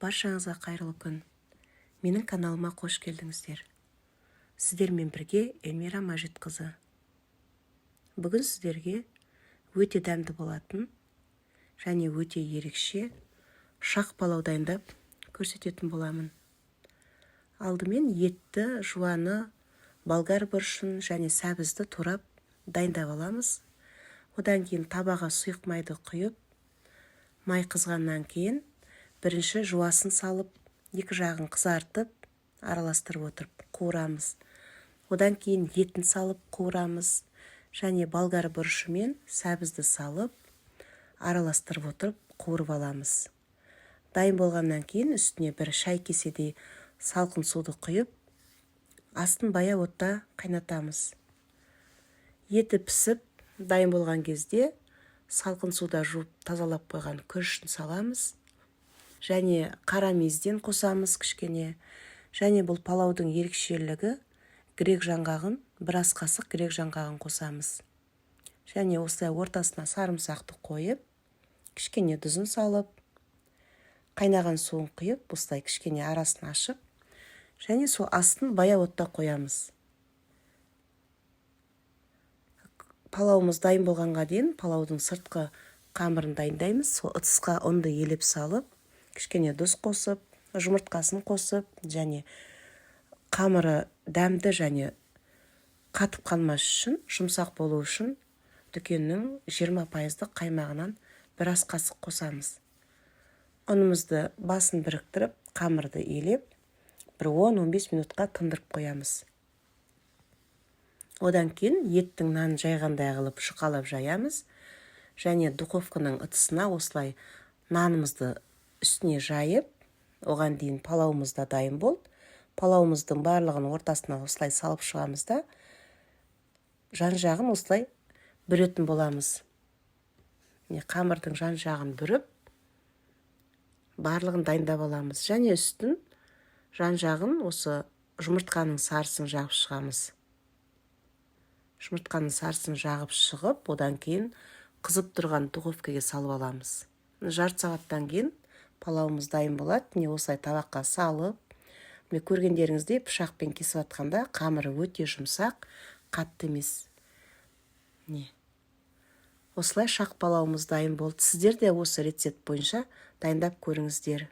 Баршаңызға қайырлы күн. Менің каналыма қош келдіңіздер. Сіздермен бірге Эльмира Мажитқызы. Бүгін сіздерге өте дәмді болатын және өте ерекше шақ палау дайындап көрсететін боламын. Алдымен етті, жуаны, болгар бұрышын және сәбізді турап дайындап аламыз. Одан кейін табаға сұйық майды құйып, май қызғаннан кейін бірінші жуасын салып, екі жағын қызартып, араластырып отырып қуырамыз. Одан кейін етін салып қуырамыз және болгар бұрышы мен сәбізді салып, араластырып отырып қуырып аламыз. Дайын болғаннан кейін үстіне бір шай кеседей салқын суды құйып, астын баяу отта қайнатамыз. Еті пісіп, дайын болған кезде салқын суда жуып тазалап қойған күрішін саламыз. Және қара мейізден қосамыз кішкене. Және бұл палаудың ерекшелігі грек жаңғағын, бір ас қасық грек жаңғағын қосамыз. Және осылай ортасына сарымсақты қойып, кішкене тұзын салып, қайнаған суын құйып, осылай кішкене арасын ашып, және сол астын баяу отта қоямыз. Палауымыз дайын болғанға дейін палаудың сыртқы қамырын дайындаймыз. Сол ыдысқа ұнды елеп салып, кішкене тұз қосып, жұмыртқасын қосып, және қамыры дәмді және қатып қалмас үшін, жұмсақ болу үшін дүкеннің 20% қаймағынан бір ас қасық қосамыз. Ұнымызды басын біріктіріп, қамырды елеп, бір 10-15 минутқа тындырып қоямыз. Одан кейін еттің нанын жайғандай қылып шұқалап жаямыз, және духовканың ыдысына осылай нанымызды үстіне жайып, оған дейін палауымыз да дайын болды. Палауымыздың барлығын ортасына осылай салып шығамыз да, жан жағын осылай бүретін боламыз. Қамырдың жан жағын бүріп, барлығын дайындап аламыз. Және үстін жан жағын осы жұмыртқаның сарысын жағып шығамыз. Жұмыртқаның сарысын жағып шығып, одан кейін қызып тұрған духовкаға салып аламыз. Жарты сағаттан кейін палауымыз дайын болады. Осылай табаққа салып, көргендеріңіздей пышақпен кесіп атқанда қамыры өте жұмсақ, қатты емес. Осылай шақ палауымыз дайын болды. Сіздер де осы рецепт бойынша дайындап көріңіздер.